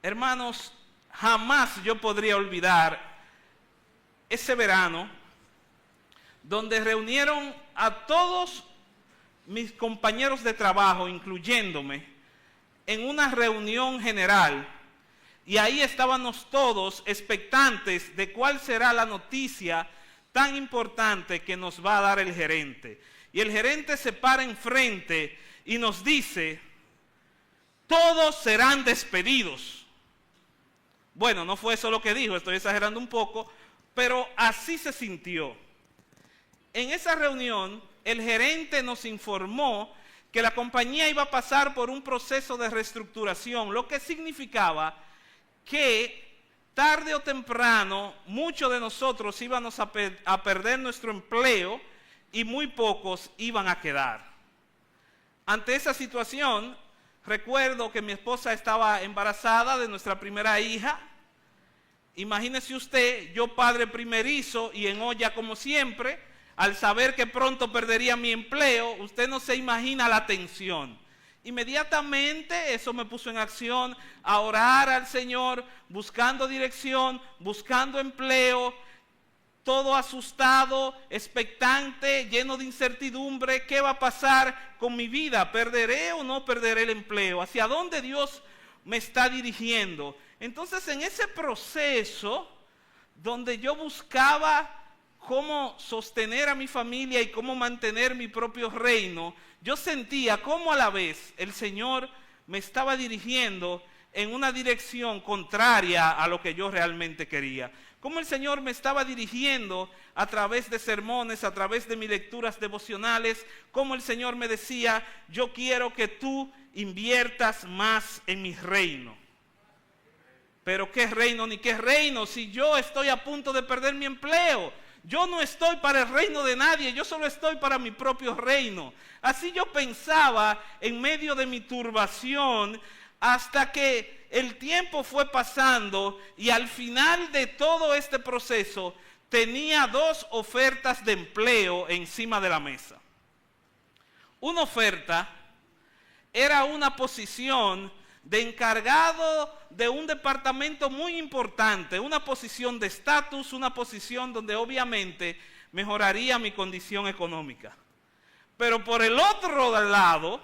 Hermanos, jamás yo podría olvidar ese verano donde reunieron a todos mis compañeros de trabajo, incluyéndome, en una reunión general. Y ahí estábamos todos expectantes de cuál será la noticia tan importante que nos va a dar el gerente. Y el gerente se para enfrente y nos dice: todos serán despedidos. Bueno, no fue eso lo que dijo, estoy exagerando un poco, pero así se sintió. En esa reunión, el gerente nos informó que la compañía iba a pasar por un proceso de reestructuración, lo que significaba que tarde o temprano muchos de nosotros íbamos a perder nuestro empleo y muy pocos iban a quedar. Ante esa situación, recuerdo que mi esposa estaba embarazada de nuestra primera hija. Imagínese usted, yo padre primerizo y en olla como siempre, al saber que pronto perdería mi empleo, usted no se imagina la tensión. Inmediatamente eso me puso en acción a orar al Señor, buscando dirección, buscando empleo, todo asustado, expectante, lleno de incertidumbre. ¿Qué va a pasar con mi vida? ¿Perderé o no perderé el empleo? ¿Hacia dónde Dios me está dirigiendo? Entonces, en ese proceso donde yo buscaba cómo sostener a mi familia y cómo mantener mi propio reino, yo sentía cómo a la vez el Señor me estaba dirigiendo en una dirección contraria a lo que yo realmente quería. Cómo el Señor me estaba dirigiendo a través de sermones, a través de mis lecturas devocionales, cómo el Señor me decía: yo quiero que tú inviertas más en mi reino. Pero ¿qué reino ni qué reino si yo estoy a punto de perder mi empleo? Yo no estoy para el reino de nadie, yo solo estoy para mi propio reino. Así yo pensaba en medio de mi turbación, hasta que el tiempo fue pasando y al final de todo este proceso tenía 2 ofertas de empleo encima de la mesa. Una oferta era una posición de encargado de un departamento muy importante, una posición de estatus, una posición donde obviamente mejoraría mi condición económica. Pero por el otro lado,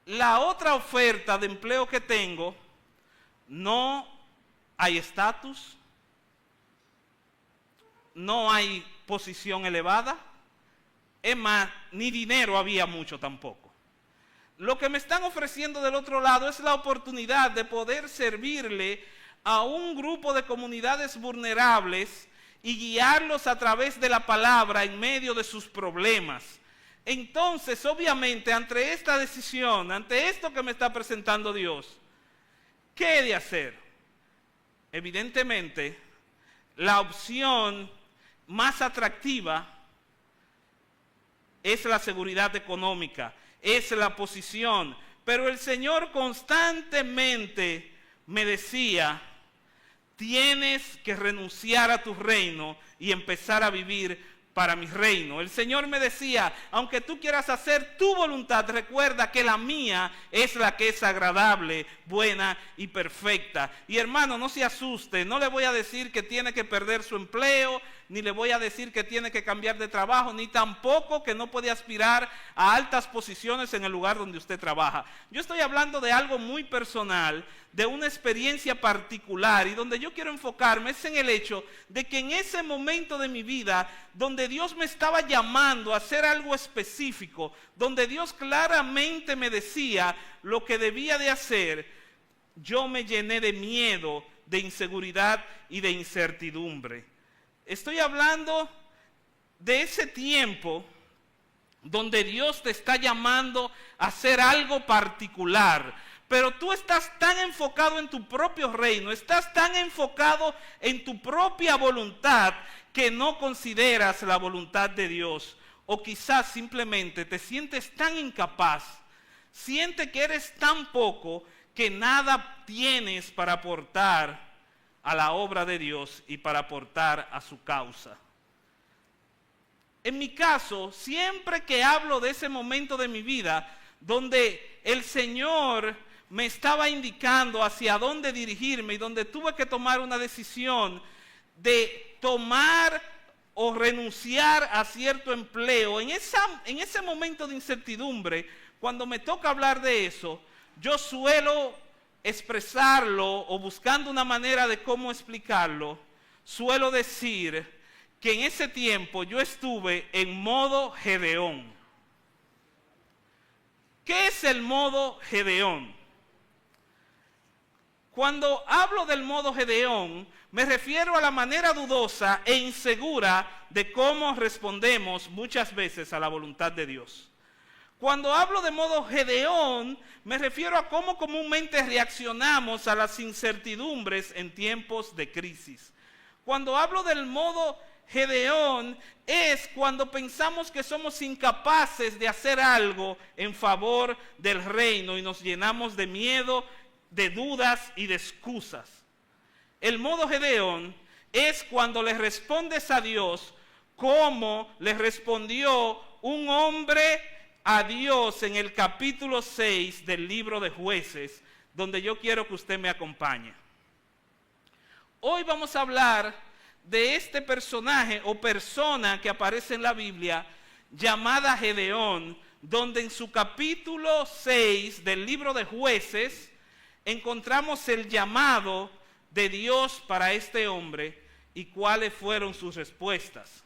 la otra oferta de empleo que tengo, no hay estatus, no hay posición elevada, es más, ni dinero había mucho tampoco. Lo que me están ofreciendo del otro lado es la oportunidad de poder servirle a un grupo de comunidades vulnerables y guiarlos a través de la palabra en medio de sus problemas. Entonces, obviamente, ante esta decisión, ante esto que me está presentando Dios, ¿qué he de hacer? Evidentemente, la opción más atractiva es la seguridad económica, es la posición. Pero el Señor constantemente me decía: tienes que renunciar a tu reino y empezar a vivir para mi reino. El Señor me decía: aunque tú quieras hacer tu voluntad, recuerda que la mía es la que es agradable, buena y perfecta. Y hermano, no se asuste, no le voy a decir que tiene que perder su empleo, ni le voy a decir que tiene que cambiar de trabajo, ni tampoco que no puede aspirar a altas posiciones en el lugar donde usted trabaja. Yo estoy hablando de algo muy personal, de una experiencia particular, y donde yo quiero enfocarme es en el hecho de que en ese momento de mi vida, donde Dios me estaba llamando a hacer algo específico, donde Dios claramente me decía lo que debía de hacer, yo me llené de miedo, de inseguridad y de incertidumbre. Estoy hablando de ese tiempo donde Dios te está llamando a hacer algo particular, pero tú estás tan enfocado en tu propio reino, estás tan enfocado en tu propia voluntad que no consideras la voluntad de Dios, o quizás simplemente te sientes tan incapaz, sientes que eres tan poco que nada tienes para aportar a la obra de Dios y para aportar a su causa. En mi caso, siempre que hablo de ese momento de mi vida donde el Señor me estaba indicando hacia dónde dirigirme y donde tuve que tomar una decisión de tomar o renunciar a cierto empleo. En ese momento de incertidumbre, cuando me toca hablar de eso, yo suelo expresarlo o buscando una manera de cómo explicarlo, suelo decir que en ese tiempo yo estuve en modo Gedeón. ¿Qué es el modo Gedeón? Cuando hablo del modo Gedeón, me refiero a la manera dudosa e insegura de cómo respondemos muchas veces a la voluntad de Dios. Cuando hablo de modo Gedeón, me refiero a cómo comúnmente reaccionamos a las incertidumbres en tiempos de crisis. Cuando hablo del modo Gedeón, es cuando pensamos que somos incapaces de hacer algo en favor del reino y nos llenamos de miedo, de dudas y de excusas. El modo Gedeón es cuando le respondes a Dios como le respondió un hombre a Dios en el capítulo 6 del libro de Jueces, donde yo quiero que usted me acompañe. Hoy vamos a hablar de este personaje o persona que aparece en la Biblia llamada Gedeón, donde en su capítulo 6 del libro de Jueces encontramos el llamado de Dios para este hombre y cuáles fueron sus respuestas.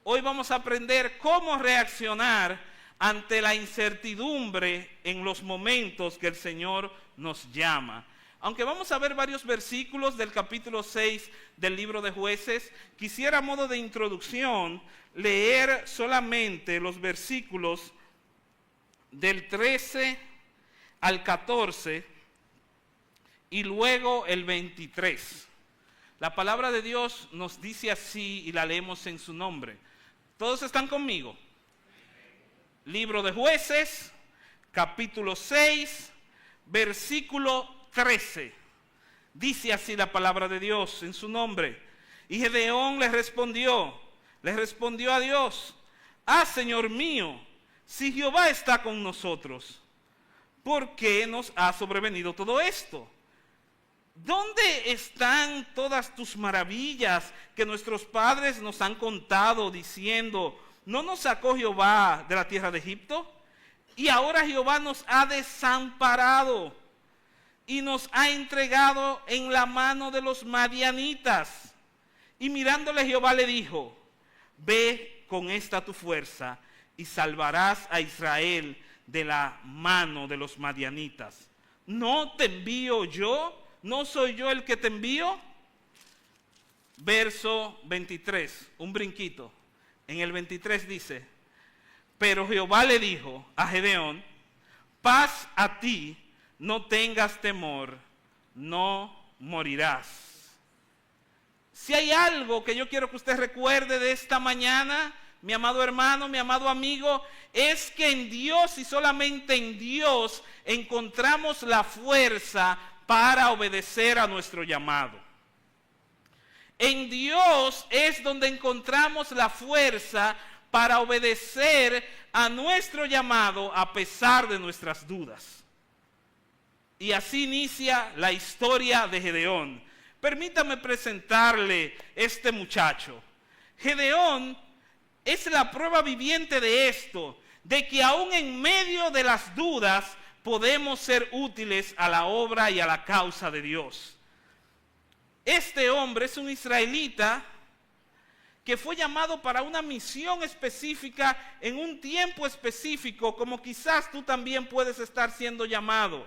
Hoy vamos a aprender cómo reaccionar ante la incertidumbre en los momentos que el Señor nos llama. Aunque vamos a ver varios versículos del capítulo 6 del libro de Jueces, quisiera a modo de introducción leer solamente los versículos del 13 al 14 y luego el 23. La palabra de Dios nos dice así y la leemos en su nombre. ¿Todos están conmigo? Libro de Jueces, capítulo 6, versículo 13. Dice así la palabra de Dios en su nombre. Y Gedeón le respondió a Dios: ah, Señor mío, si Jehová está con nosotros, ¿por qué nos ha sobrevenido todo esto? ¿Dónde están todas tus maravillas que nuestros padres nos han contado diciendo: ¿no nos sacó Jehová de la tierra de Egipto? Y ahora Jehová nos ha desamparado y nos ha entregado en la mano de los madianitas. Y mirándole Jehová le dijo: ve con esta tu fuerza y salvarás a Israel de la mano de los madianitas. ¿No te envío yo? ¿No soy yo el que te envío? Verso 23, un brinquito. En el 23 dice: pero Jehová le dijo a Gedeón: paz a ti, no tengas temor, no morirás. Si hay algo que yo quiero que usted recuerde de esta mañana, mi amado hermano, mi amado amigo, es que en Dios y solamente en Dios encontramos la fuerza para obedecer a nuestro llamado. En Dios es donde encontramos la fuerza para obedecer a nuestro llamado a pesar de nuestras dudas. Y así inicia la historia de Gedeón. Permítame presentarle este muchacho. Gedeón es la prueba viviente de esto, de que aún en medio de las dudas podemos ser útiles a la obra y a la causa de Dios. Este hombre es un israelita que fue llamado para una misión específica en un tiempo específico, como quizás tú también puedes estar siendo llamado.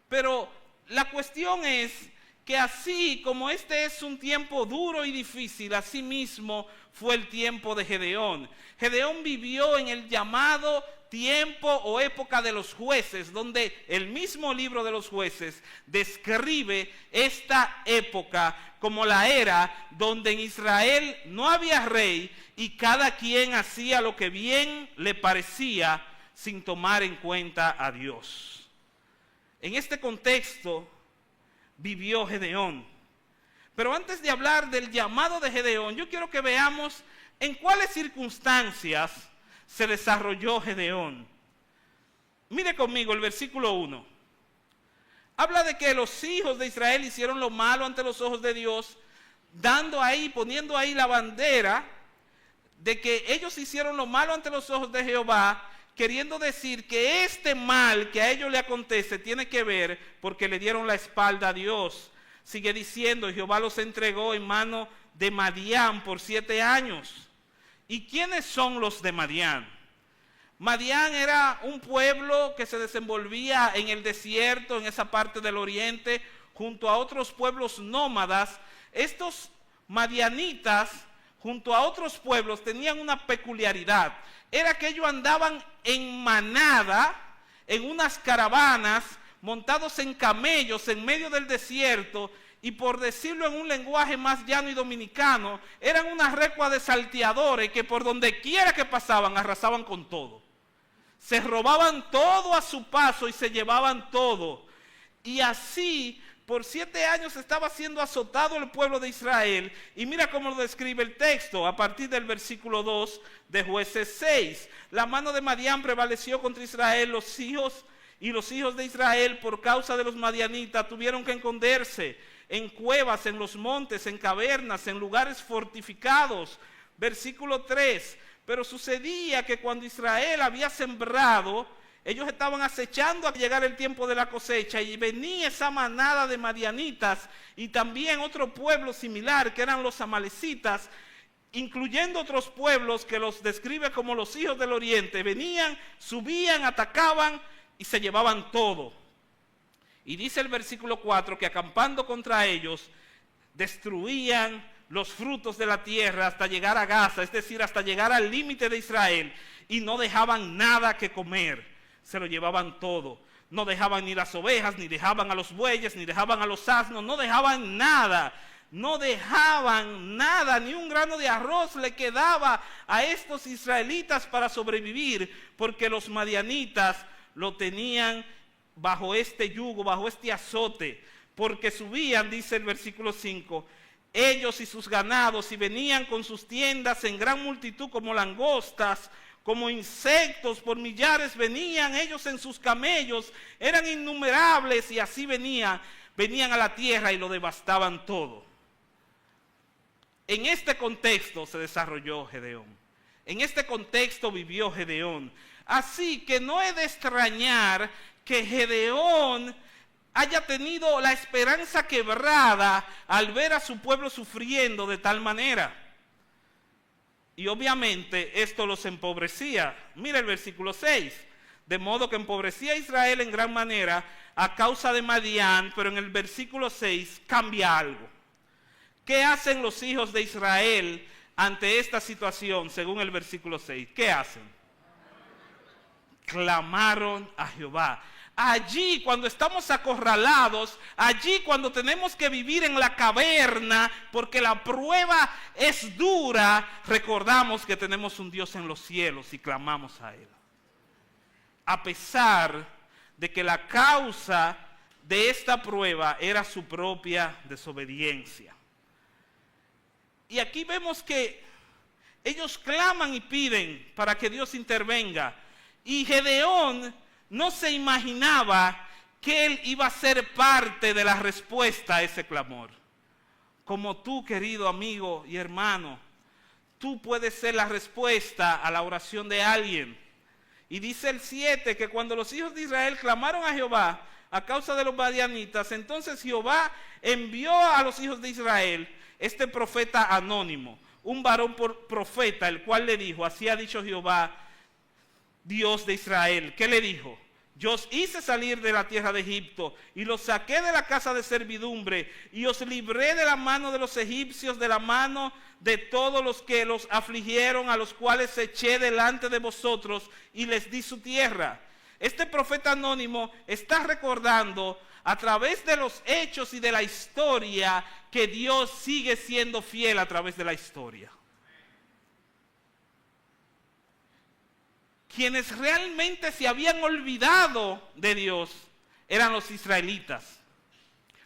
Pero la cuestión es que así como este es un tiempo duro y difícil, así mismo fue el tiempo de Gedeón. Gedeón vivió en el llamado tiempo o época de los jueces, donde el mismo libro de los jueces describe esta época como la era donde en Israel no había rey y cada quien hacía lo que bien le parecía sin tomar en cuenta a Dios. En este contexto vivió Gedeón. Pero antes de hablar del llamado de Gedeón, yo quiero que veamos en cuáles circunstancias se desarrolló Gedeón. Mire conmigo el versículo 1. Habla de que los hijos de Israel hicieron lo malo ante los ojos de Dios, poniendo ahí la bandera de que ellos hicieron lo malo ante los ojos de Jehová, queriendo decir que este mal que a ellos le acontece tiene que ver porque le dieron la espalda a Dios. Sigue diciendo, Jehová los entregó en mano de Madián por 7 años. ¿Y quiénes son los de Madián? Madián era un pueblo que se desenvolvía en el desierto, en esa parte del oriente, junto a otros pueblos nómadas. Estos madianitas, junto a otros pueblos, tenían una peculiaridad. Era que ellos andaban en manada, en unas caravanas, montados en camellos en medio del desierto, y por decirlo en un lenguaje más llano y dominicano, eran una recua de salteadores que por donde quiera que pasaban arrasaban con todo. Se robaban todo a su paso y se llevaban todo. Y así por 7 años estaba siendo azotado el pueblo de Israel. Y mira cómo lo describe el texto a partir del versículo 2 de Jueces 6. La mano de Madián prevaleció contra Israel. Los hijos de Israel, por causa de los madianitas, tuvieron que esconderse en cuevas, en los montes, en cavernas, en lugares fortificados. Versículo 3. Pero sucedía que cuando Israel había sembrado, ellos estaban acechando a llegar el tiempo de la cosecha, y venía esa manada de madianitas y también otro pueblo similar que eran los amalecitas, incluyendo otros pueblos que los describe como los hijos del oriente. Venían, subían, atacaban y se llevaban todo. Y dice el versículo 4 que acampando contra ellos destruían los frutos de la tierra hasta llegar a Gaza, es decir, hasta llegar al límite de Israel, y no dejaban nada que comer. Se lo llevaban todo. No dejaban ni las ovejas, ni dejaban a los bueyes, ni dejaban a los asnos, no dejaban nada. No dejaban nada, ni un grano de arroz le quedaba a estos israelitas para sobrevivir, porque los madianitas lo tenían bajo este yugo, bajo este azote, porque subían, dice el versículo 5, ellos y sus ganados, y venían con sus tiendas en gran multitud como langostas, como insectos por millares venían ellos en sus camellos, eran innumerables, y así venían a la tierra y lo devastaban todo. En este contexto se desarrolló Gedeón. En este contexto vivió Gedeón. Así que no es de extrañar que Gedeón haya tenido la esperanza quebrada al ver a su pueblo sufriendo de tal manera. Y obviamente esto los empobrecía. Mira el versículo 6. De modo que empobrecía a Israel en gran manera a causa de Madián, pero en el versículo 6 cambia algo. ¿Qué hacen los hijos de Israel ante esta situación según el versículo 6? ¿Qué hacen? Clamaron a Jehová. Allí cuando estamos acorralados, allí cuando tenemos que vivir en la caverna, porque la prueba es dura, recordamos que tenemos un Dios en los cielos y clamamos a Él. A pesar de que la causa de esta prueba era su propia desobediencia. Y aquí vemos que ellos claman y piden para que Dios intervenga. Y Gedeón no se imaginaba que él iba a ser parte de la respuesta a ese clamor. Como tú, querido amigo y hermano, tú puedes ser la respuesta a la oración de alguien. Y dice el 7 que cuando los hijos de Israel clamaron a Jehová a causa de los madianitas, entonces Jehová envió a los hijos de Israel este profeta anónimo, un varón profeta, el cual le dijo, así ha dicho Jehová, Dios de Israel. ¿Qué le dijo? Yo os hice salir de la tierra de Egipto y los saqué de la casa de servidumbre y os libré de la mano de los egipcios, de la mano de todos los que los afligieron, a los cuales eché delante de vosotros y les di su tierra. Este profeta anónimo está recordando a través de los hechos y de la historia que Dios sigue siendo fiel a través de la historia. Quienes realmente se habían olvidado de Dios eran los israelitas.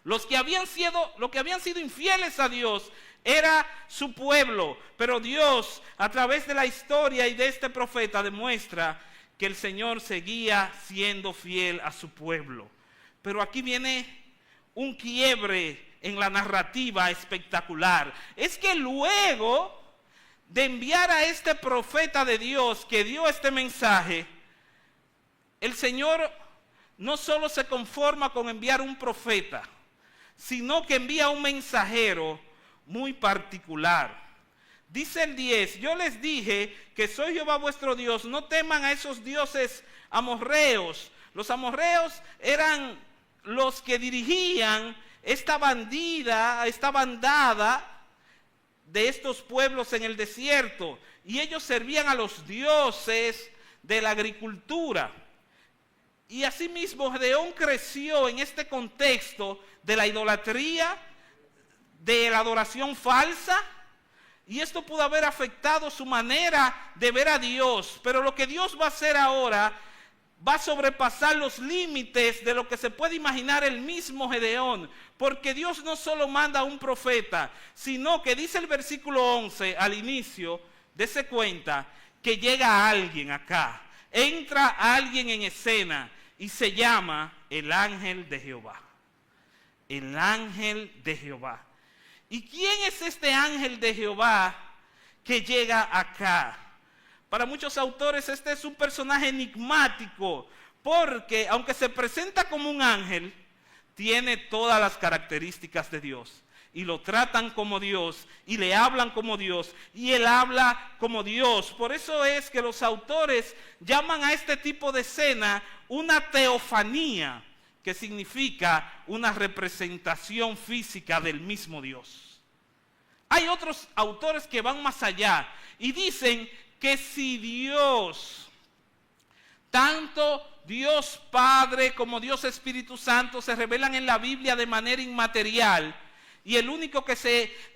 Los que habían sido infieles a Dios era su pueblo. Pero Dios, a través de la historia y de este profeta, demuestra que el Señor seguía siendo fiel a su pueblo. Pero aquí viene un quiebre en la narrativa espectacular. Es que luego de enviar a este profeta de Dios que dio este mensaje, el Señor no solo se conforma con enviar un profeta, sino que envía un mensajero muy particular. Dice el 10, yo les dije que soy Jehová vuestro Dios, no teman a esos dioses amorreos. Los amorreos eran los que dirigían esta bandada de estos pueblos en el desierto, y ellos servían a los dioses de la agricultura. Y asimismo Gedeón creció en este contexto de la idolatría, de la adoración falsa, y esto pudo haber afectado su manera de ver a Dios. Pero lo que Dios va a hacer ahora va a sobrepasar los límites de lo que se puede imaginar el mismo Gedeón, porque Dios no solo manda a un profeta, sino que dice el versículo 11 al inicio, dése cuenta que llega alguien acá, entra alguien en escena y se llama el ángel de Jehová. El ángel de Jehová. ¿Y quién es este ángel de Jehová que llega acá? Para muchos autores este es un personaje enigmático, porque aunque se presenta como un ángel, tiene todas las características de Dios. Y lo tratan como Dios, y le hablan como Dios, y él habla como Dios. Por eso es que los autores llaman a este tipo de escena una teofanía, que significa una representación física del mismo Dios. Hay otros autores que van más allá y dicen que si Dios, tanto Dios Padre como Dios Espíritu Santo se revelan en la Biblia de manera inmaterial, y el único que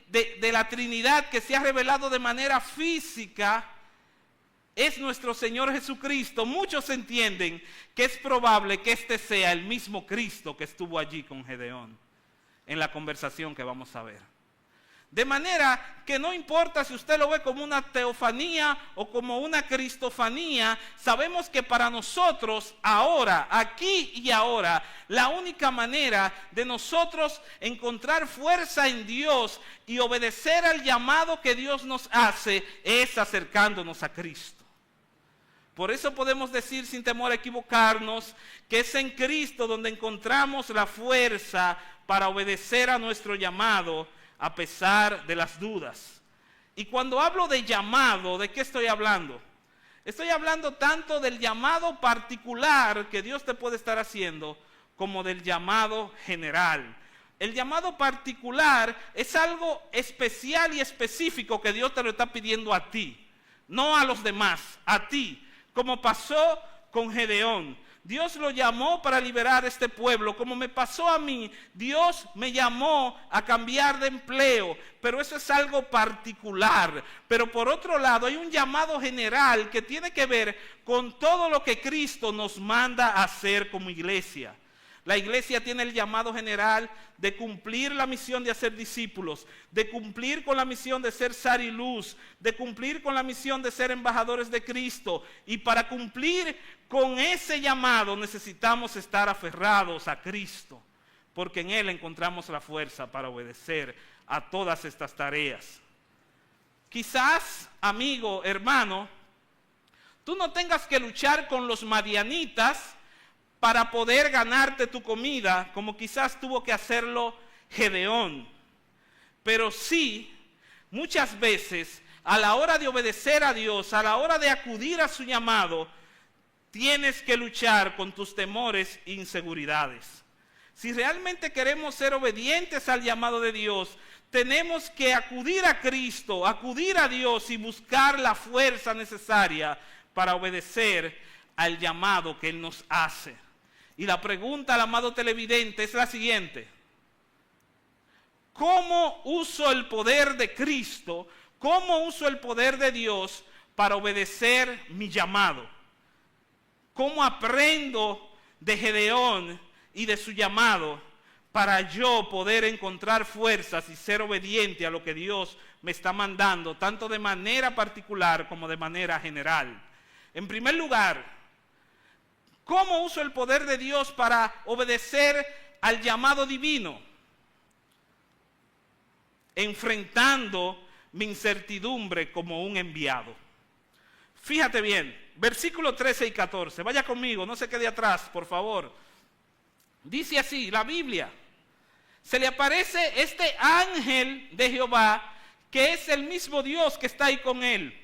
de la Trinidad que se ha revelado de manera física es nuestro Señor Jesucristo, muchos entienden que es probable que este sea el mismo Cristo que estuvo allí con Gedeón en la conversación que vamos a ver. De manera que no importa si usted lo ve como una teofanía o como una cristofanía, sabemos que para nosotros ahora, aquí y ahora, la única manera de nosotros encontrar fuerza en Dios y obedecer al llamado que Dios nos hace es acercándonos a Cristo. Por eso podemos decir sin temor a equivocarnos que es en Cristo donde encontramos la fuerza para obedecer a nuestro llamado a pesar de las dudas. Y cuando hablo de llamado, ¿de qué estoy hablando? Estoy hablando tanto del llamado particular que Dios te puede estar haciendo, como del llamado general. El llamado particular es algo especial y específico que Dios te lo está pidiendo a ti, no a los demás, a ti, como pasó con Gedeón. Dios lo llamó para liberar a este pueblo, como me pasó a mí. Dios me llamó a cambiar de empleo, pero eso es algo particular. Pero por otro lado hay un llamado general que tiene que ver con todo lo que Cristo nos manda a hacer como iglesia. La iglesia tiene el llamado general de cumplir la misión de hacer discípulos, de cumplir con la misión de ser sal y luz, de cumplir con la misión de ser embajadores de Cristo. Y para cumplir con ese llamado necesitamos estar aferrados a Cristo, porque en Él encontramos la fuerza para obedecer a todas estas tareas. Quizás, amigo, hermano, tú no tengas que luchar con los madianitas para poder ganarte tu comida, como quizás tuvo que hacerlo Gedeón. Pero sí, muchas veces, a la hora de obedecer a Dios, a la hora de acudir a su llamado, tienes que luchar con tus temores e inseguridades. Si realmente queremos ser obedientes al llamado de Dios, tenemos que acudir a Cristo, acudir a Dios y buscar la fuerza necesaria para obedecer al llamado que Él nos hace. Y la pregunta al amado televidente es la siguiente: ¿cómo uso el poder de Cristo? ¿Cómo uso el poder de Dios para obedecer mi llamado? ¿Cómo aprendo de Gedeón y de su llamado para yo poder encontrar fuerzas y ser obediente a lo que Dios me está mandando, tanto de manera particular como de manera general? En primer lugar, ¿Cómo uso el poder de Dios para obedecer al llamado divino? Enfrentando mi incertidumbre como un enviado. Fíjate bien, versículos 13 y 14. Vaya conmigo, no se quede atrás, por favor. Dice así la Biblia: se le aparece este ángel de Jehová, que es el mismo Dios que está ahí con él.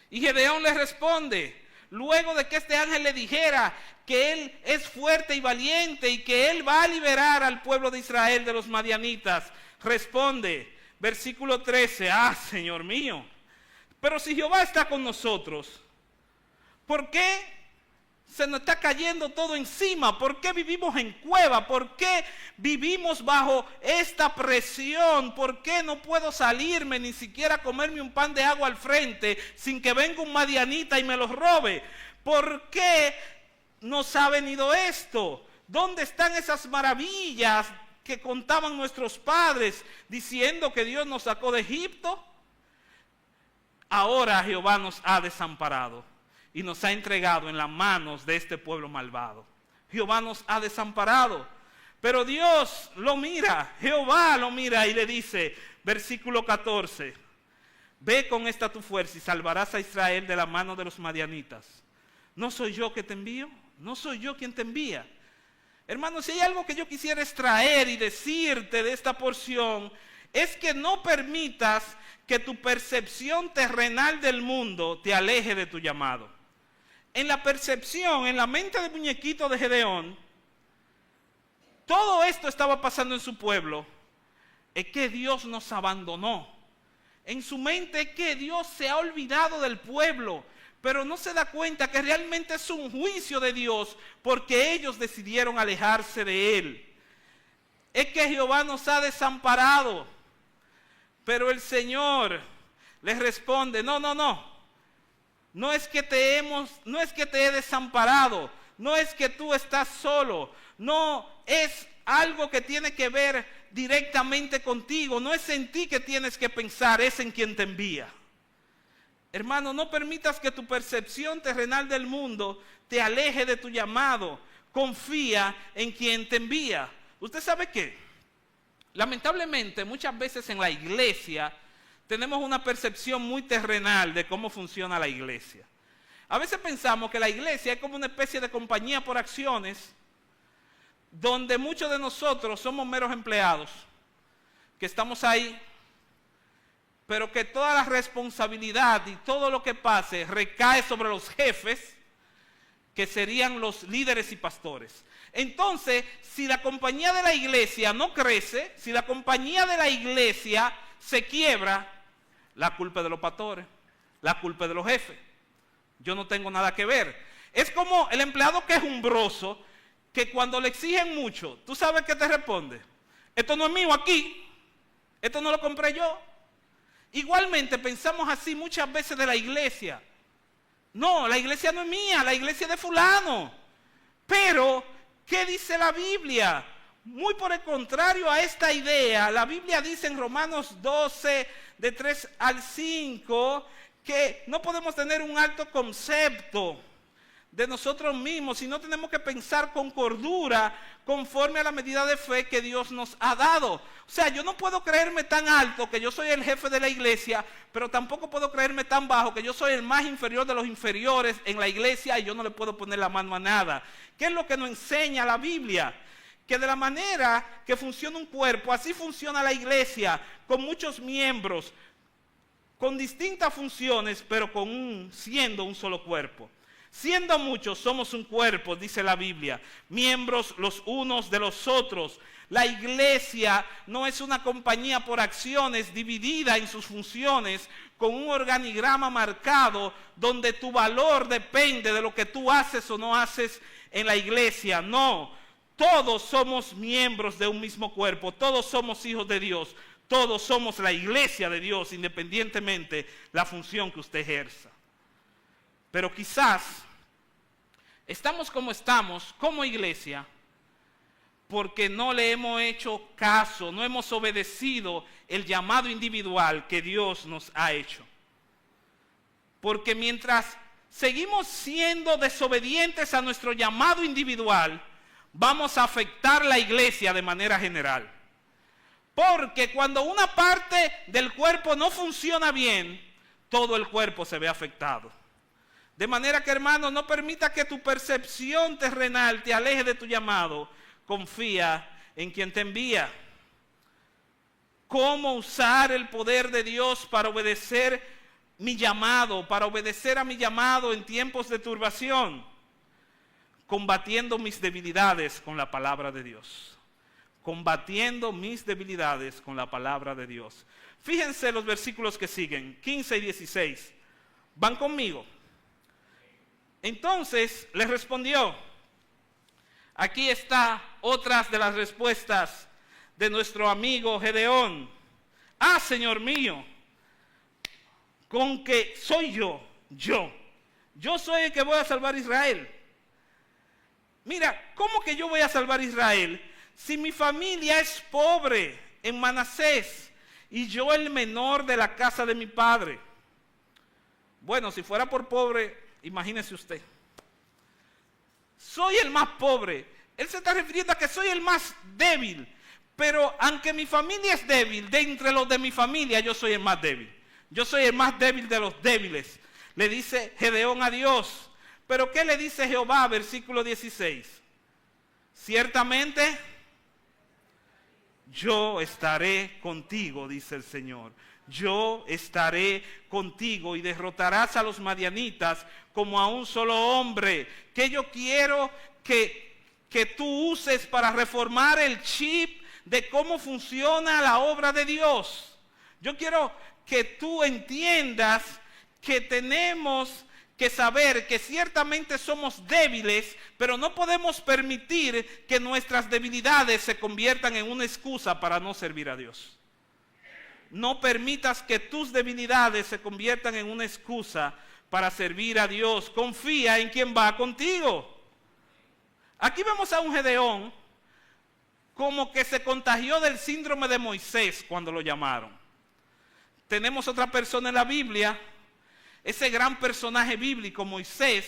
Y Gedeón le responde, luego de que este ángel le dijera que él es fuerte y valiente y que él va a liberar al pueblo de Israel de los madianitas, responde, versículo 13, Señor mío, pero si Jehová está con nosotros, ¿por qué se nos está cayendo todo encima? ¿Por qué vivimos en cueva? ¿Por qué vivimos bajo esta presión? ¿Por qué no puedo salirme ni siquiera comerme un pan de agua al frente sin que venga un madianita y me los robe? ¿Por qué nos ha venido esto? ¿Dónde están esas maravillas que contaban nuestros padres diciendo que Dios nos sacó de Egipto? Ahora Jehová nos ha desamparado y nos ha entregado en las manos de este pueblo malvado. Jehová nos ha desamparado. Pero Dios lo mira, Jehová lo mira y le dice, versículo 14, ve con esta tu fuerza y salvarás a Israel de la mano de los madianitas. ¿No soy yo que te envío? ¿No soy yo quien te envía? Hermanos, si hay algo que yo quisiera extraer y decirte de esta porción, es que no permitas que tu percepción terrenal del mundo te aleje de tu llamado. En la percepción, en la mente del muñequito de Gedeón, todo esto estaba pasando en su pueblo, es que Dios nos abandonó. En su mente es que Dios se ha olvidado del pueblo, pero no se da cuenta que realmente es un juicio de Dios porque ellos decidieron alejarse de Él. Es que Jehová nos ha desamparado, pero el Señor les responde, no es que te he desamparado, no es que tú estás solo, no es algo que tiene que ver directamente contigo, no es en ti que tienes que pensar, es en quien te envía. Hermano, no permitas que tu percepción terrenal del mundo te aleje de tu llamado, confía en quien te envía. ¿Usted sabe qué? Lamentablemente, muchas veces en la iglesia tenemos una percepción muy terrenal de cómo funciona la iglesia. A veces pensamos que la iglesia es como una especie de compañía por acciones, donde muchos de nosotros somos meros empleados, que estamos ahí, pero que toda la responsabilidad y todo lo que pase recae sobre los jefes, que serían los líderes y pastores. Entonces, si la compañía de la iglesia no crece, si la compañía de la iglesia se quiebra, la culpa es de los pastores, la culpa es de los jefes. Yo no tengo nada que ver. Es como el empleado quejumbroso que cuando le exigen mucho, ¿tú sabes qué te responde? Esto no es mío aquí, esto no lo compré yo. Igualmente pensamos así muchas veces de la iglesia. No, la iglesia no es mía, la iglesia es de fulano. Pero, ¿qué dice la Biblia? Muy por el contrario a esta idea, la Biblia dice en Romanos 12, de 3 al 5, que no podemos tener un alto concepto de nosotros mismos, sino tenemos que pensar con cordura, conforme a la medida de fe que Dios nos ha dado. O sea, yo no puedo creerme tan alto que yo soy el jefe de la iglesia, pero tampoco puedo creerme tan bajo que yo soy el más inferior de los inferiores en la iglesia y yo no le puedo poner la mano a nada. ¿Qué es lo que nos enseña la Biblia? Que de la manera que funciona un cuerpo, así funciona la iglesia, con muchos miembros, con distintas funciones, pero siendo un solo cuerpo. Siendo muchos, somos un cuerpo, dice la Biblia, miembros los unos de los otros. La iglesia no es una compañía por acciones dividida en sus funciones con un organigrama marcado donde tu valor depende de lo que tú haces o no haces en la iglesia. No, todos somos miembros de un mismo cuerpo, todos somos hijos de Dios, todos somos la iglesia de Dios, independientemente la función que usted ejerza. Pero quizás estamos como iglesia porque no le hemos hecho caso, no hemos obedecido el llamado individual que Dios nos ha hecho. Porque mientras seguimos siendo desobedientes a nuestro llamado individual, vamos a afectar la iglesia de manera general. Porque cuando una parte del cuerpo no funciona bien, todo el cuerpo se ve afectado. De manera que, hermano, no permita que tu percepción terrenal te aleje de tu llamado. Confía en quien te envía. ¿Cómo usar el poder de Dios para obedecer mi llamado, para obedecer a mi llamado en tiempos de turbación? Combatiendo mis debilidades con la palabra de Dios. Combatiendo mis debilidades con la palabra de Dios. Fíjense los versículos que siguen, 15 y 16. ¿Van conmigo? Entonces les respondió. Aquí está otras de las respuestas de nuestro amigo Gedeón. Ah, Señor mío, con que soy yo soy el que voy a salvar a Israel. Mira, ¿cómo que yo voy a salvar a Israel si mi familia es pobre en Manasés y yo el menor de la casa de mi padre? Bueno, si fuera por pobre, imagínese usted. Soy el más pobre. Él se está refiriendo a que soy el más débil. Pero aunque mi familia es débil, de entre los de mi familia yo soy el más débil. Yo soy el más débil de los débiles. Le dice Gedeón a Dios. Pero ¿qué le dice Jehová? Versículo 16. Ciertamente yo estaré contigo, dice el Señor. Yo estaré contigo y derrotarás a los madianitas como a un solo hombre. Que yo quiero que tú uses para reformar el chip de cómo funciona la obra de Dios. Yo quiero que tú entiendas que tenemos que saber que ciertamente somos débiles, pero no podemos permitir que nuestras debilidades se conviertan en una excusa para no servir a Dios. No permitas que tus debilidades se conviertan en una excusa para servir a Dios. Confía en quien va contigo. Aquí vemos a un Gedeón como que se contagió del síndrome de Moisés cuando lo llamaron. Tenemos otra persona en la Biblia, ese gran personaje bíblico, Moisés.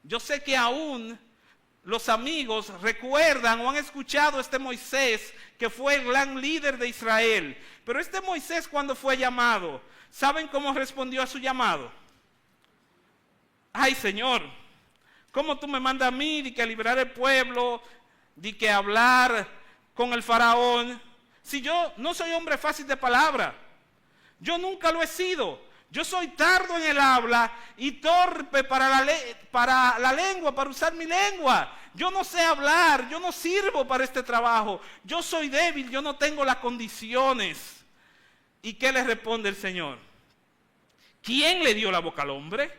Yo sé que aún los amigos recuerdan o han escuchado a este Moisés que fue el gran líder de Israel. Pero este Moisés, cuando fue llamado, ¿saben cómo respondió a su llamado? Ay, Señor, ¿cómo tú me mandas a mí de que a liberar el pueblo, de que hablar con el faraón? Si yo no soy hombre fácil de palabra, yo nunca lo he sido. Yo soy tardo en el habla y torpe para la lengua, para usar mi lengua. Yo no sé hablar, yo no sirvo para este trabajo. Yo soy débil, yo no tengo las condiciones. ¿Y qué le responde el Señor? ¿Quién le dio la boca al hombre?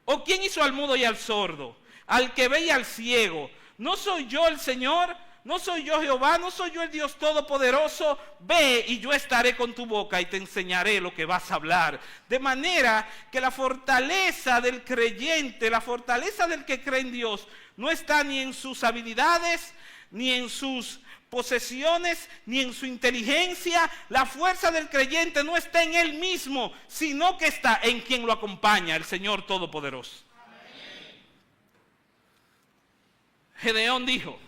¿O quién hizo al mudo y al sordo? Al que ve y al ciego. ¿No soy yo el Señor? ¿No soy yo Jehová? ¿No soy yo el Dios Todopoderoso? Ve y yo estaré con tu boca y te enseñaré lo que vas a hablar. De manera que la fortaleza del creyente, la fortaleza del que cree en Dios, no está ni en sus habilidades, ni en sus posesiones, ni en su inteligencia. La fuerza del creyente no está en él mismo, sino que está en quien lo acompaña, el Señor Todopoderoso. Gedeón dijo: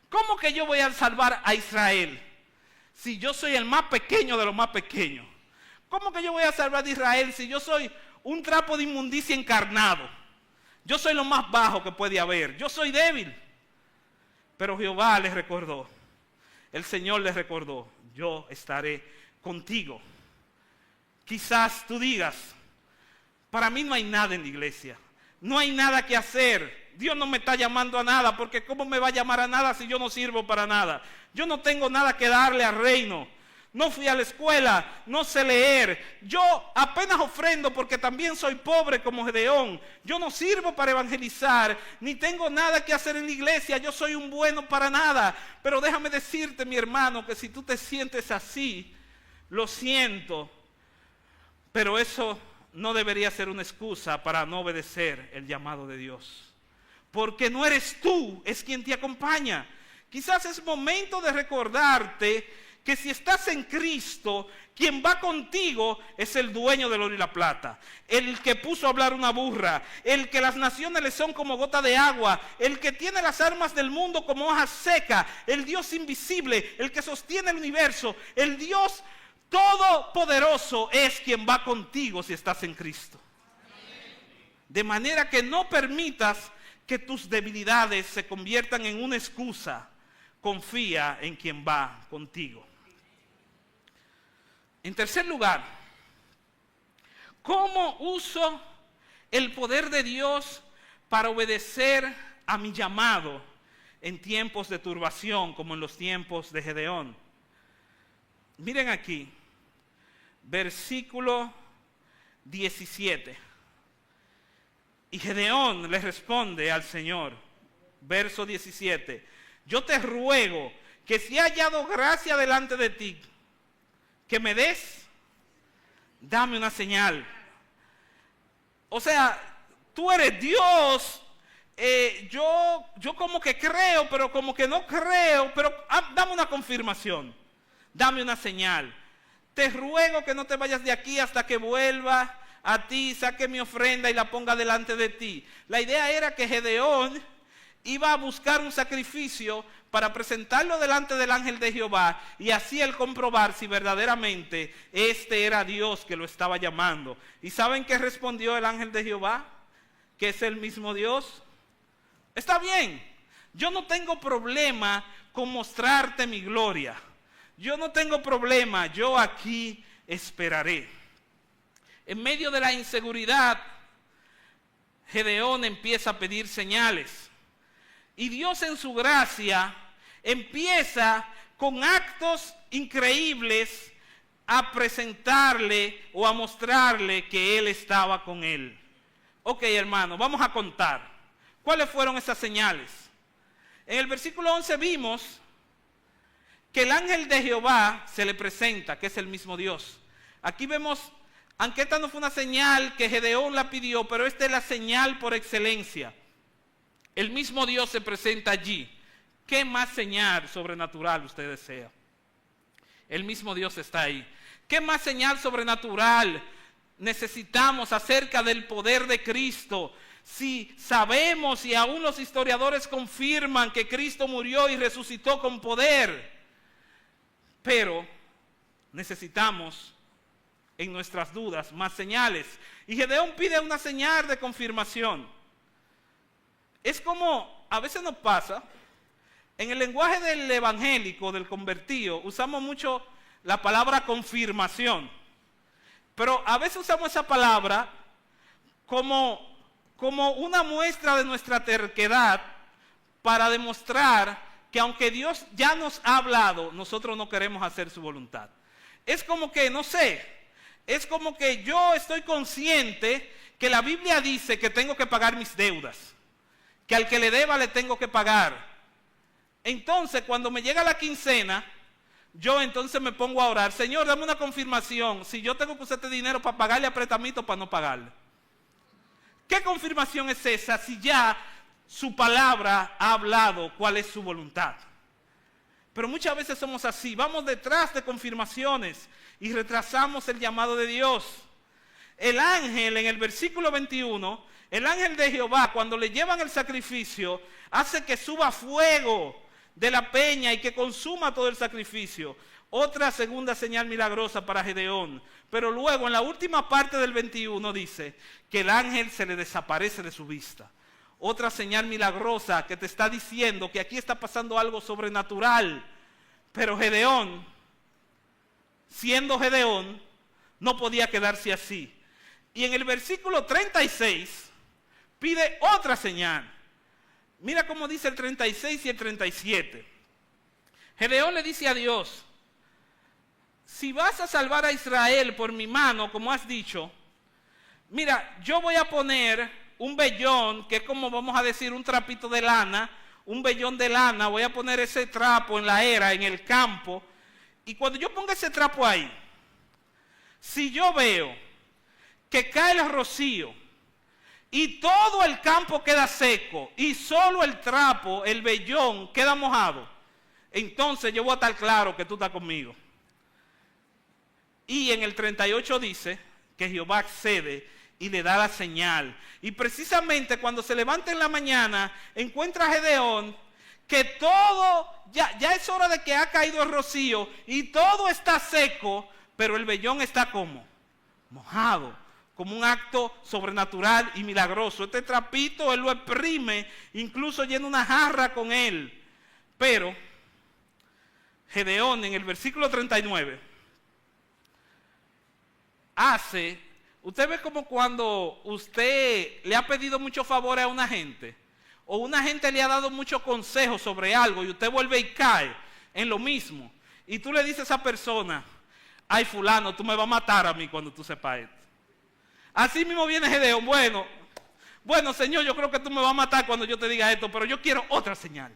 ¿cómo que yo voy a salvar a Israel si yo soy el más pequeño de los más pequeños? ¿Cómo que yo voy a salvar a Israel si yo soy un trapo de inmundicia encarnado? Yo soy lo más bajo que puede haber. Yo soy débil. Pero Jehová les recordó, el Señor les recordó: yo estaré contigo. Quizás tú digas: para mí no hay nada en la iglesia. No hay nada que hacer. Dios no me está llamando a nada, porque ¿cómo me va a llamar a nada si yo no sirvo para nada? Yo no tengo nada que darle al reino. No fui a la escuela, no sé leer. Yo apenas ofrendo porque también soy pobre como Gedeón. Yo no sirvo para evangelizar, ni tengo nada que hacer en la iglesia. Yo soy un bueno para nada. Pero déjame decirte, mi hermano, que si tú te sientes así, lo siento, pero eso no debería ser una excusa para no obedecer el llamado de Dios. Porque no eres tú, es quien te acompaña. Quizás es momento de recordarte que si estás en Cristo, quien va contigo es el dueño del oro y la plata, el que puso a hablar una burra, el que las naciones le son como gota de agua, el que tiene las armas del mundo como hoja seca, el Dios invisible, el que sostiene el universo, el Dios todopoderoso es quien va contigo si estás en Cristo. De manera que no permitas que tus debilidades se conviertan en una excusa. Confía en quien va contigo. En tercer lugar, ¿cómo uso el poder de Dios para obedecer a mi llamado en tiempos de turbación, como en los tiempos de Gedeón? Miren aquí, versículo 17. Y Gedeón le responde al Señor, verso 17, yo te ruego que si he hallado gracia delante de ti, que me dame una señal. O sea, tú eres Dios, yo como que creo, pero como que no creo, pero dame una confirmación, dame una señal. Te ruego que no te vayas de aquí hasta que vuelva a ti, saque mi ofrenda y la ponga delante de ti. La idea era que Gedeón iba a buscar un sacrificio para presentarlo delante del ángel de Jehová y así él comprobar si verdaderamente este era Dios que lo estaba llamando. ¿Y saben qué respondió el ángel de Jehová? Que es el mismo Dios. Está bien, yo no tengo problema con mostrarte mi gloria. Yo no tengo problema, yo aquí esperaré. En medio de la inseguridad, Gedeón empieza a pedir señales. Y Dios en su gracia empieza con actos increíbles a presentarle o a mostrarle que Él estaba con él. Ok, hermano, vamos a contar. ¿Cuáles fueron esas señales? En el versículo 11 vimos que el ángel de Jehová se le presenta, que es el mismo Dios. Aquí vemos, aunque esta no fue una señal que Gedeón la pidió, pero esta es la señal por excelencia. El mismo Dios se presenta allí. ¿Qué más señal sobrenatural usted desea? El mismo Dios está ahí. ¿Qué más señal sobrenatural necesitamos acerca del poder de Cristo? Si sabemos y aún los historiadores confirman que Cristo murió y resucitó con poder, pero necesitamos en nuestras dudas más señales. Y Gedeón pide una señal de confirmación. Es como a veces nos pasa, en el lenguaje del evangélico, del convertido, usamos mucho la palabra confirmación. Pero a veces usamos esa palabra como una muestra de nuestra terquedad para demostrar que aunque Dios ya nos ha hablado, nosotros no queremos hacer su voluntad. Es como que, no sé, es como que yo estoy consciente que la Biblia dice que tengo que pagar mis deudas, que al que le deba le tengo que pagar. Entonces, cuando me llega la quincena, yo entonces me pongo a orar. Señor, dame una confirmación. Si yo tengo que usar este dinero para pagarle a pretamito, para no pagarle. ¿Qué confirmación es esa si ya su palabra ha hablado cuál es su voluntad? Pero muchas veces somos así. Vamos detrás de confirmaciones y retrasamos el llamado de Dios. El ángel, en el versículo 21, el ángel de Jehová, cuando le llevan el sacrificio, hace que suba fuego de la peña y que consuma todo el sacrificio. Otra segunda señal milagrosa para Gedeón. Pero luego en la última parte del 21 dice que el ángel se le desaparece de su vista. Otra señal milagrosa que te está diciendo que aquí está pasando algo sobrenatural. Pero Gedeón, siendo Gedeón, no podía quedarse así. Y en el versículo 36 pide otra señal. Mira cómo dice el 36 y el 37. Gedeón le dice a Dios: si vas a salvar a Israel por mi mano, como has dicho, mira, yo voy a poner un vellón, que es como vamos a decir un trapito de lana, un vellón de lana, voy a poner ese trapo en la era, en el campo, y cuando yo ponga ese trapo ahí, si yo veo que cae el rocío, y todo el campo queda seco, y solo el trapo, el vellón, queda mojado, entonces yo voy a estar claro que tú estás conmigo. Y en el 38 dice que Jehová accede y le da la señal. Y precisamente cuando se levanta en la mañana, encuentra a Gedeón, que todo, ya es hora de que ha caído el rocío y todo está seco, pero el vellón está como mojado, como un acto sobrenatural y milagroso. Este trapito él lo exprime, incluso llena una jarra con él. Pero Gedeón en el versículo 39 usted ve como cuando usted le ha pedido muchos favores a una gente, o una gente le ha dado muchos consejos sobre algo y usted vuelve y cae en lo mismo. Y tú le dices a esa persona, ay fulano, tú me vas a matar a mí cuando tú sepas esto. Así mismo viene Gedeón, bueno Señor, yo creo que tú me vas a matar cuando yo te diga esto, pero yo quiero otra señal.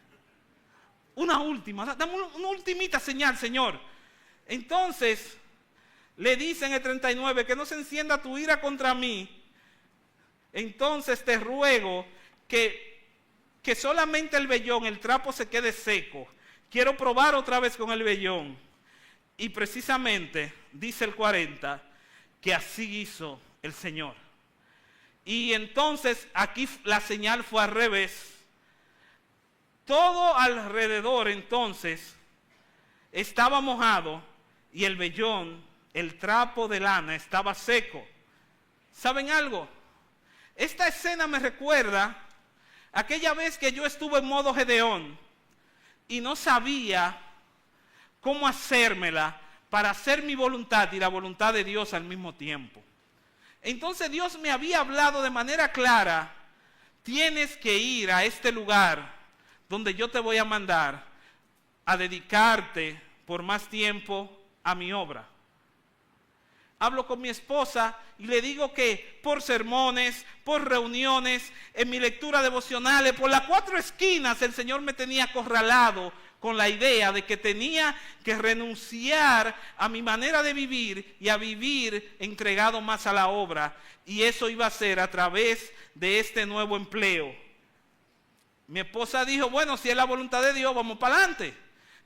Una última, dame una ultimita señal, Señor. Entonces, le dice en el 39, que no se encienda tu ira contra mí. Entonces te ruego que solamente el vellón, el trapo se quede seco. Quiero probar otra vez con el vellón. Y precisamente, dice el 40, que así hizo el Señor. Y entonces aquí la señal fue al revés. Todo alrededor entonces estaba mojado y el vellón, el trapo de lana, estaba seco. ¿Saben algo? Esta escena me recuerda aquella vez que yo estuve en modo Gedeón y no sabía cómo hacérmela para hacer mi voluntad y la voluntad de Dios al mismo tiempo. Entonces Dios me había hablado de manera clara, tienes que ir a este lugar donde yo te voy a mandar a dedicarte por más tiempo a mi obra. Hablo con mi esposa y le digo que por sermones, por reuniones, en mi lectura devocionales, por las 4 esquinas el Señor me tenía acorralado con la idea de que tenía que renunciar a mi manera de vivir y a vivir entregado más a la obra. Y eso iba a ser a través de este nuevo empleo. Mi esposa dijo, bueno, si es la voluntad de Dios, vamos para adelante.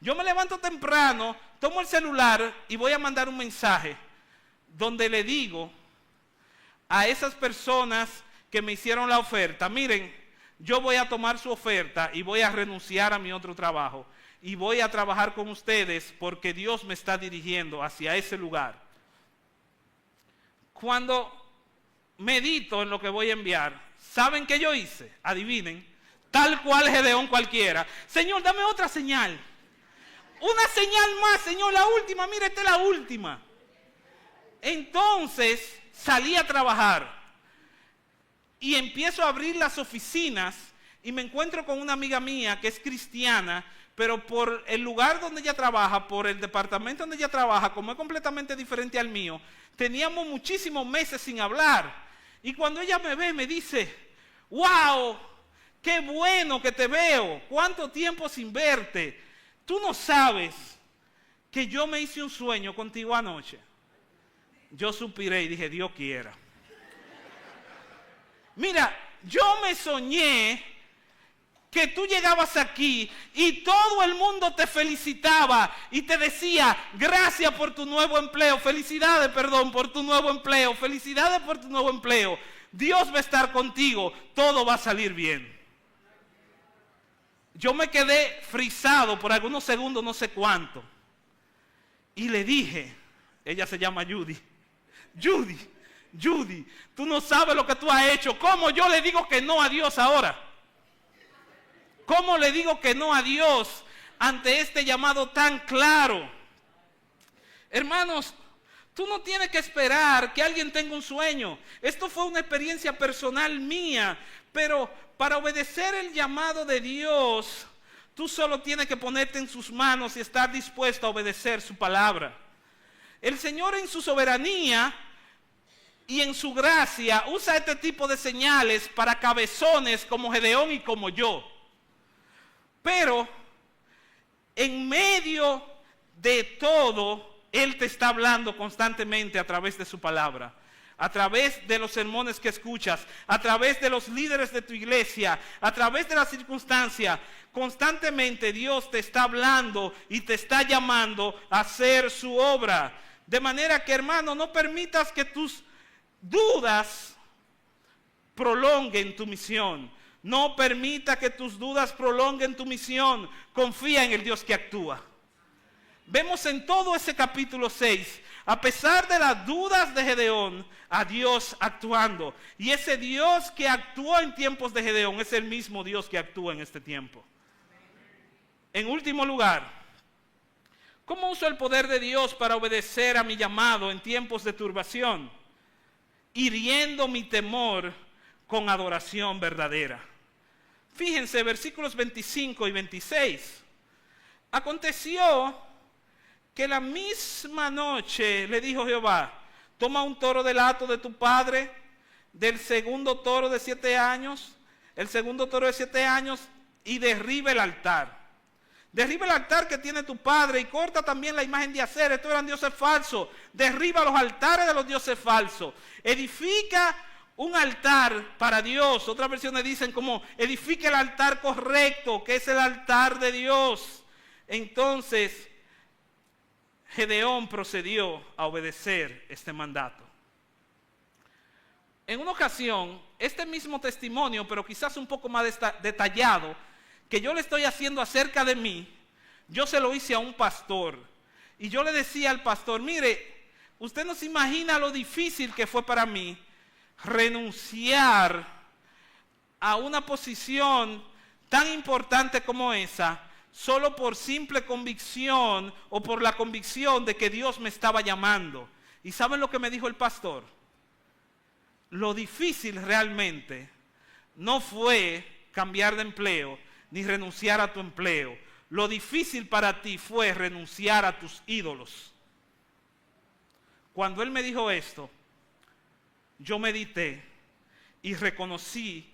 Yo me levanto temprano, tomo el celular y voy a mandar un mensaje donde le digo a esas personas que me hicieron la oferta, miren, yo voy a tomar su oferta y voy a renunciar a mi otro trabajo y voy a trabajar con ustedes porque Dios me está dirigiendo hacia ese lugar. Cuando medito en lo que voy a enviar, ¿saben qué yo hice? Adivinen, tal cual Gedeón cualquiera. Señor, dame otra señal. Una señal más, Señor, la última, mire, esta es la última. Entonces salí a trabajar y empiezo a abrir las oficinas y me encuentro con una amiga mía que es cristiana, pero por el lugar donde ella trabaja, por el departamento donde ella trabaja, como es completamente diferente al mío, teníamos muchísimos meses sin hablar. Y cuando ella me ve, me dice, wow, qué bueno que te veo, cuánto tiempo sin verte. Tú no sabes que yo me hice un sueño contigo anoche. Yo suspiré y dije, Dios quiera. Mira, yo me soñé que tú llegabas aquí y todo el mundo te felicitaba y te decía, gracias por tu nuevo empleo, felicidades, perdón, por tu nuevo empleo, felicidades por tu nuevo empleo. Dios va a estar contigo, todo va a salir bien. Yo me quedé frisado por algunos segundos, no sé cuánto. Y le dije, ella se llama Judy, Judy, tú no sabes lo que tú has hecho. ¿Cómo yo le digo que no a Dios ahora? ¿Cómo le digo que no a Dios ante este llamado tan claro? Hermanos, tú no tienes que esperar que alguien tenga un sueño. Esto fue una experiencia personal mía, pero para obedecer el llamado de Dios, tú solo tienes que ponerte en sus manos y estar dispuesto a obedecer su palabra. El Señor en su soberanía y en su gracia usa este tipo de señales para cabezones como Gedeón y como yo. Pero en medio de todo, Él te está hablando constantemente a través de su palabra. a través de los sermones que escuchas, a través de los líderes de tu iglesia, a través de las circunstancias, constantemente Dios te está hablando y te está llamando a hacer su obra. De manera que, hermano, no permitas que tus dudas prolonguen tu misión. No permita que tus dudas prolonguen tu misión. Confía en el Dios que actúa. Vemos en todo ese capítulo 6, a pesar de las dudas de Gedeón, a Dios actuando. Y ese Dios que actuó en tiempos de Gedeón es el mismo Dios que actúa en este tiempo. En último lugar, ¿cómo uso el poder de Dios para obedecer a mi llamado en tiempos de turbación? Hiriendo mi temor con adoración verdadera. Fíjense, versículos 25 y 26. Aconteció que la misma noche le dijo Jehová: toma un toro del hato de tu padre, del segundo toro de 7 años, el segundo toro de 7 años, y derriba el altar. Derriba el altar que tiene tu padre y corta también la imagen de acera. Estos eran dioses falsos. Derriba los altares de los dioses falsos. Edifica un altar para Dios. Otras versiones dicen como edifica el altar correcto, que es el altar de Dios. Entonces Gedeón procedió a obedecer este mandato. En una ocasión, este mismo testimonio, pero quizás un poco más detallado, que yo le estoy haciendo acerca de mí, yo se lo hice a un pastor. Y yo le decía al pastor: mire, usted no se imagina lo difícil que fue para mí renunciar a una posición tan importante como esa, solo por simple convicción o por la convicción de que Dios me estaba llamando. ¿Y saben lo que me dijo el pastor? Lo difícil realmente no fue cambiar de empleo ni renunciar a tu empleo. Lo difícil para ti fue renunciar a tus ídolos. Cuando él me dijo esto, yo medité y reconocí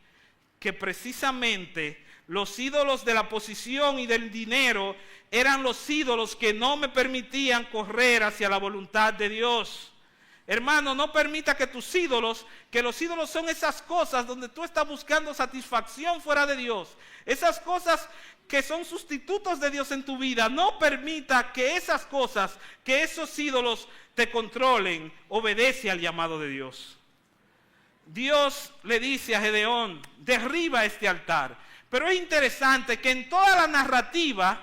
que precisamente los ídolos de la posición y del dinero eran los ídolos que no me permitían correr hacia la voluntad de Dios. Hermano, no permita que tus ídolos, que los ídolos son esas cosas donde tú estás buscando satisfacción fuera de Dios, esas cosas que son sustitutos de Dios en tu vida. No permita que esas cosas, que esos ídolos te controlen. Obedece al llamado de Dios. Dios le dice a Gedeón: derriba este altar. Pero es interesante que en toda la narrativa,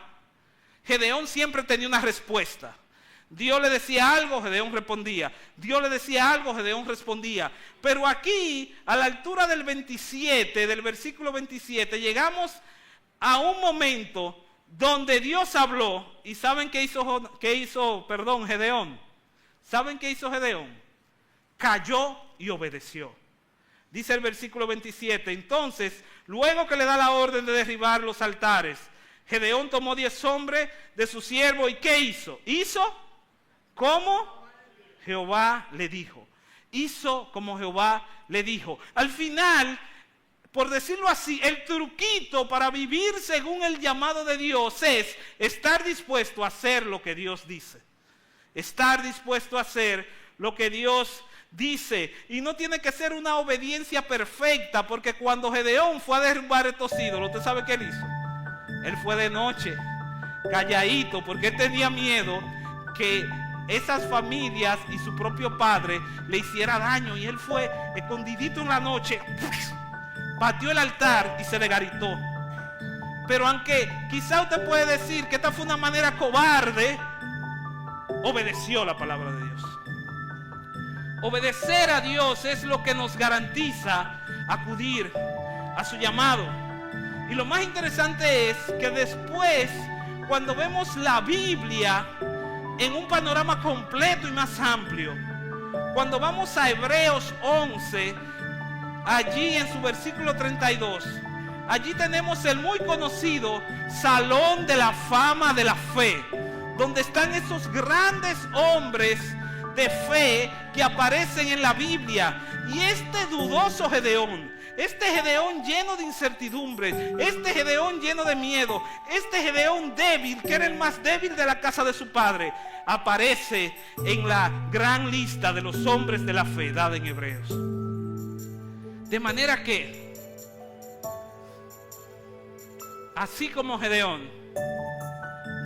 Gedeón siempre tenía una respuesta. Dios le decía algo, Gedeón respondía. Dios le decía algo, Gedeón respondía. Pero aquí, a la altura del 27, del versículo 27, llegamos a un momento donde Dios habló. ¿Y saben qué hizo Gedeón? ¿Saben qué hizo Gedeón? Cayó y obedeció. Dice el versículo 27, entonces, luego que le da la orden de derribar los altares, Gedeón tomó 10 hombres de su siervo. ¿Y qué hizo? Hizo como Jehová le dijo. Hizo como Jehová le dijo. Al final, por decirlo así, el truquito para vivir según el llamado de Dios es estar dispuesto a hacer lo que Dios dice. Estar dispuesto a hacer lo que Dios dice. Y no tiene que ser una obediencia perfecta, porque cuando Gedeón fue a derribar estos ídolos, ¿usted sabe qué él hizo? Él fue de noche, calladito, porque él tenía miedo que esas familias y su propio padre le hiciera daño. Y él fue escondidito en la noche, pateó el altar y se le garitó. Pero aunque quizá usted puede decir que esta fue una manera cobarde, obedeció la palabra de Dios. Obedecer a Dios es lo que nos garantiza acudir a su llamado. Y lo más interesante es que después, cuando vemos la Biblia en un panorama completo y más amplio, cuando vamos a Hebreos 11, allí en su versículo 32, allí tenemos el muy conocido Salón de la Fama de la Fe, donde están esos grandes hombres de fe que aparecen en la Biblia. Y este dudoso Gedeón, este Gedeón lleno de incertidumbres, este Gedeón lleno de miedo, este Gedeón débil, que era el más débil de la casa de su padre, aparece en la gran lista de los hombres de la fe dada en Hebreos. De manera que, así como Gedeón,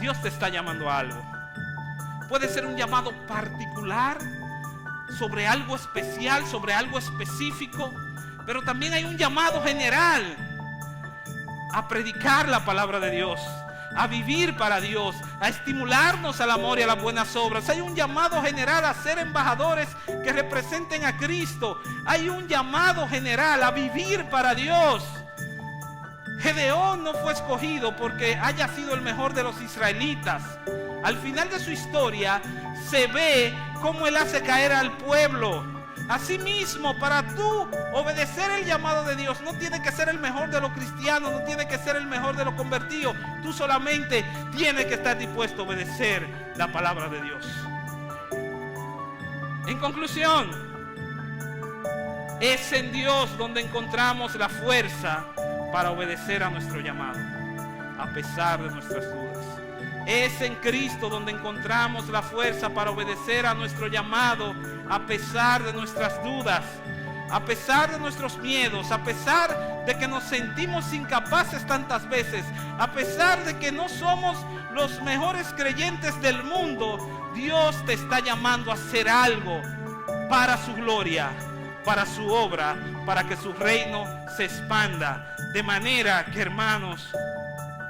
Dios te está llamando a algo. Puede ser un llamado particular, sobre algo especial, sobre algo específico, pero también hay un llamado general a predicar la palabra de Dios, a vivir para Dios, a estimularnos al amor y a las buenas obras. Hay un llamado general a ser embajadores que representen a Cristo. Hay un llamado general a vivir para Dios. Gedeón no fue escogido porque haya sido el mejor de los israelitas. Al final de su historia se ve cómo él hace caer al pueblo. Asimismo, para tú obedecer el llamado de Dios, no tiene que ser el mejor de los cristianos, no tiene que ser el mejor de los convertidos. Tú solamente tienes que estar dispuesto a obedecer la palabra de Dios. En conclusión, es en Dios donde encontramos la fuerza para obedecer a nuestro llamado, a pesar de nuestras dudas. Es en Cristo donde encontramos la fuerza para obedecer a nuestro llamado, a pesar de nuestras dudas, a pesar de nuestros miedos, a pesar de que nos sentimos incapaces tantas veces, a pesar de que no somos los mejores creyentes del mundo. Dios te está llamando a hacer algo para su gloria, para su obra, para que su reino se expanda. De manera que, hermanos,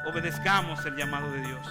obedezcamos el llamado de Dios.